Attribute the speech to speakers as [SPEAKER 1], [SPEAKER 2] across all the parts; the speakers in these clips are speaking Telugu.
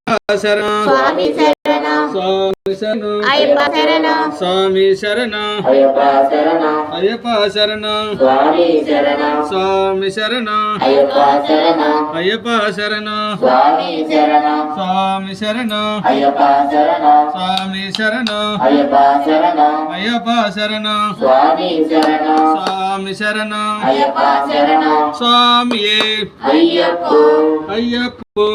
[SPEAKER 1] శరణం
[SPEAKER 2] స్వామి శరణం
[SPEAKER 1] స్వామి శరణం
[SPEAKER 2] అయ్యప్ప శరణం
[SPEAKER 1] స్వామి శరణం
[SPEAKER 2] అయ్యప్ప శరణం
[SPEAKER 1] అయ్యప్ప శరణం
[SPEAKER 2] స్వామి శరణం
[SPEAKER 1] స్వామి శరణం
[SPEAKER 2] అయ్యప్ప శరణం
[SPEAKER 1] అయ్యప్ప శరణం
[SPEAKER 2] స్వామి శరణం
[SPEAKER 1] స్వామి శరణం
[SPEAKER 2] అయ్యప్ప శరణం
[SPEAKER 1] స్వామి శరణం
[SPEAKER 2] అయ్యప్ప శరణం
[SPEAKER 1] అయ్యప్ప శరణం
[SPEAKER 2] స్వామి శరణం
[SPEAKER 1] స్వామి శరణం
[SPEAKER 2] అయ్యప్ప శరణం
[SPEAKER 1] స్వామియే
[SPEAKER 2] అయ్యప్పో
[SPEAKER 1] అయ్యప్పో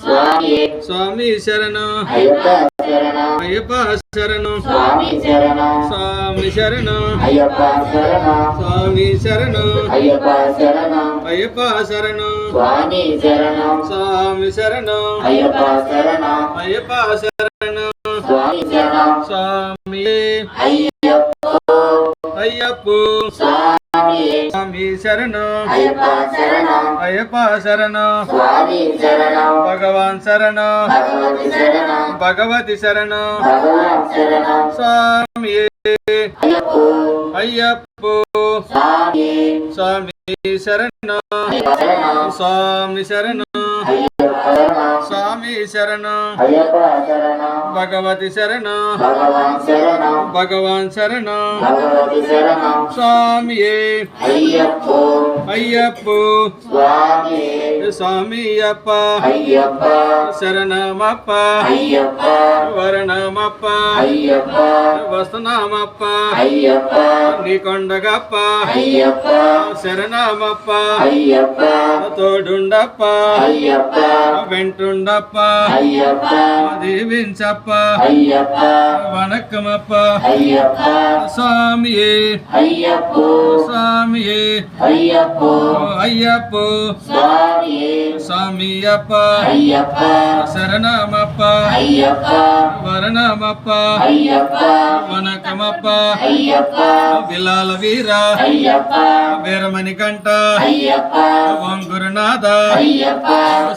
[SPEAKER 2] స్వామియే
[SPEAKER 1] స్వామి శరణం
[SPEAKER 2] అయ్యప్ప శరణం
[SPEAKER 1] అయ్యప్ప శరణం
[SPEAKER 2] స్వామి శరణం
[SPEAKER 1] స్వామి శరణం
[SPEAKER 2] అయ్యప్ప శరణం
[SPEAKER 1] స్వామి శరణం
[SPEAKER 2] అయ్యప్ప శరణం
[SPEAKER 1] అయ్యప్ప శరణం
[SPEAKER 2] స్వామి శరణం
[SPEAKER 1] స్వామి శరణం
[SPEAKER 2] అయ్యప్ప శరణం
[SPEAKER 1] అయ్యప్ప శరణం
[SPEAKER 2] స్వామి శరణం
[SPEAKER 1] స్వామియే
[SPEAKER 2] అయ్యప్పో
[SPEAKER 1] అయ్యప్పో
[SPEAKER 2] స్వామియే
[SPEAKER 1] స్వామి శరణం
[SPEAKER 2] అయ్యప్ప శరణం
[SPEAKER 1] అయ్యప్ప శరణం
[SPEAKER 2] స్వామి శరణం
[SPEAKER 1] భగవాన్ శరణం
[SPEAKER 2] భగవతి శరణం
[SPEAKER 1] భగవతి శరణం
[SPEAKER 2] భగవాన్ శరణం
[SPEAKER 1] స్వామియే
[SPEAKER 2] అయ్యప్పో
[SPEAKER 1] అయ్యప్పో
[SPEAKER 2] స్వామియే
[SPEAKER 1] స్వామి శరణం
[SPEAKER 2] అయ్యప్ప శరణం
[SPEAKER 1] స్వామి శరణం
[SPEAKER 2] అయ్యప్ప శరణం
[SPEAKER 1] స్వామి శరణం
[SPEAKER 2] అయ్యప్ప శరణం
[SPEAKER 1] భగవతి శరణం
[SPEAKER 2] భగవాన్ శరణం
[SPEAKER 1] భగవాన్ శరణం
[SPEAKER 2] భగవతి శరణం
[SPEAKER 1] స్వామియే
[SPEAKER 2] అయ్యప్పో
[SPEAKER 1] అయ్యప్పో
[SPEAKER 2] స్వామియే
[SPEAKER 1] స్వామి అప్ప
[SPEAKER 2] అయ్యప్ప
[SPEAKER 1] శరణమప్ప
[SPEAKER 2] అయ్యప్ప
[SPEAKER 1] వరణమప్ప
[SPEAKER 2] అయ్యప్ప
[SPEAKER 1] వస్తనామప్ప
[SPEAKER 2] అయ్యప్ప
[SPEAKER 1] నీకొండగప్ప
[SPEAKER 2] అయ్యప్ప
[SPEAKER 1] శరణమప్ప
[SPEAKER 2] అయ్యప్ప
[SPEAKER 1] తోడుండప్ప
[SPEAKER 2] అయ్యప్ప
[SPEAKER 1] వెంటుండప్ప
[SPEAKER 2] అయ్యప్ప
[SPEAKER 1] దీవించప్ప
[SPEAKER 2] అయ్యప్ప
[SPEAKER 1] వణక్కమప్ప
[SPEAKER 2] అయ్యప్ప
[SPEAKER 1] స్వామియే
[SPEAKER 2] అయ్యప్పో
[SPEAKER 1] స్వామియే
[SPEAKER 2] అయ్యప్పో
[SPEAKER 1] అయ్యప్పో
[SPEAKER 2] స్వామియే
[SPEAKER 1] స్వామి అప్ప
[SPEAKER 2] అయ్యప్ప
[SPEAKER 1] శరణమప్ప
[SPEAKER 2] అయ్యప్ప
[SPEAKER 1] వరణమప్ప
[SPEAKER 2] అయ్యప్ప
[SPEAKER 1] వనకమప్ప
[SPEAKER 2] అయ్యప్ప
[SPEAKER 1] విలాల వీర
[SPEAKER 2] అయ్యప్ప
[SPEAKER 1] వీరమణి కంట
[SPEAKER 2] అయ్యప్ప
[SPEAKER 1] వంగురునాథ
[SPEAKER 2] అయ్యప్ప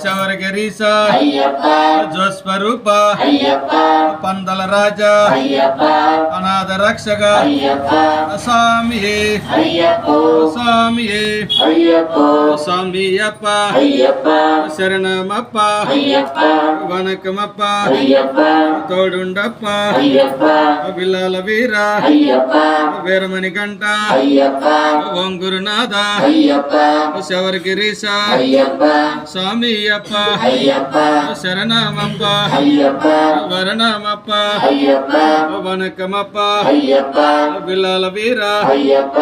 [SPEAKER 1] శవరగిరీశ
[SPEAKER 2] అయ్యప్ప
[SPEAKER 1] జోస్వరూప
[SPEAKER 2] అయ్యప్ప
[SPEAKER 1] పందల రాజా
[SPEAKER 2] అయ్యప్ప
[SPEAKER 1] అనాథ రక్షక
[SPEAKER 2] అయ్యప్ప
[SPEAKER 1] స్వామియే
[SPEAKER 2] అయ్యప్పో
[SPEAKER 1] స్వామియే
[SPEAKER 2] అయ్యప్పో
[SPEAKER 1] స్వామి అప్ప
[SPEAKER 2] అయ్యప్ప
[SPEAKER 1] శరణమప్ప
[SPEAKER 2] అయ్యప్ప
[SPEAKER 1] వనకమప్ప
[SPEAKER 2] అయ్యప్ప
[SPEAKER 1] తోడుండప్ప
[SPEAKER 2] అయ్యప్ప
[SPEAKER 1] విలాల వీర
[SPEAKER 2] అయ్యప్ప
[SPEAKER 1] వీరమణి కంట
[SPEAKER 2] అయ్యప్ప
[SPEAKER 1] వంగురునాథ
[SPEAKER 2] అయ్యప్ప
[SPEAKER 1] శవరగిరీశ
[SPEAKER 2] అయ్యప్ప
[SPEAKER 1] స్వామి అప్ప
[SPEAKER 2] అయ్యప్ప
[SPEAKER 1] శరణమప్ప
[SPEAKER 2] అయ్యప్ప
[SPEAKER 1] వరణమప్ప
[SPEAKER 2] అయ్యప్ప
[SPEAKER 1] వనకమప్ప
[SPEAKER 2] అయ్యప్ప
[SPEAKER 1] విలాల వీర
[SPEAKER 2] అయ్యప్ప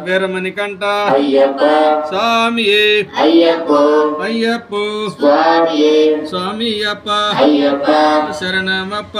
[SPEAKER 1] వీరమణి కంట
[SPEAKER 2] అయ్యప్ప
[SPEAKER 1] స్వామియే
[SPEAKER 2] అయ్యప్పో
[SPEAKER 1] అయ్యప్పో
[SPEAKER 2] స్వామియే
[SPEAKER 1] స్వామి అప్ప
[SPEAKER 2] అయ్యప్ప
[SPEAKER 1] శరణమప్ప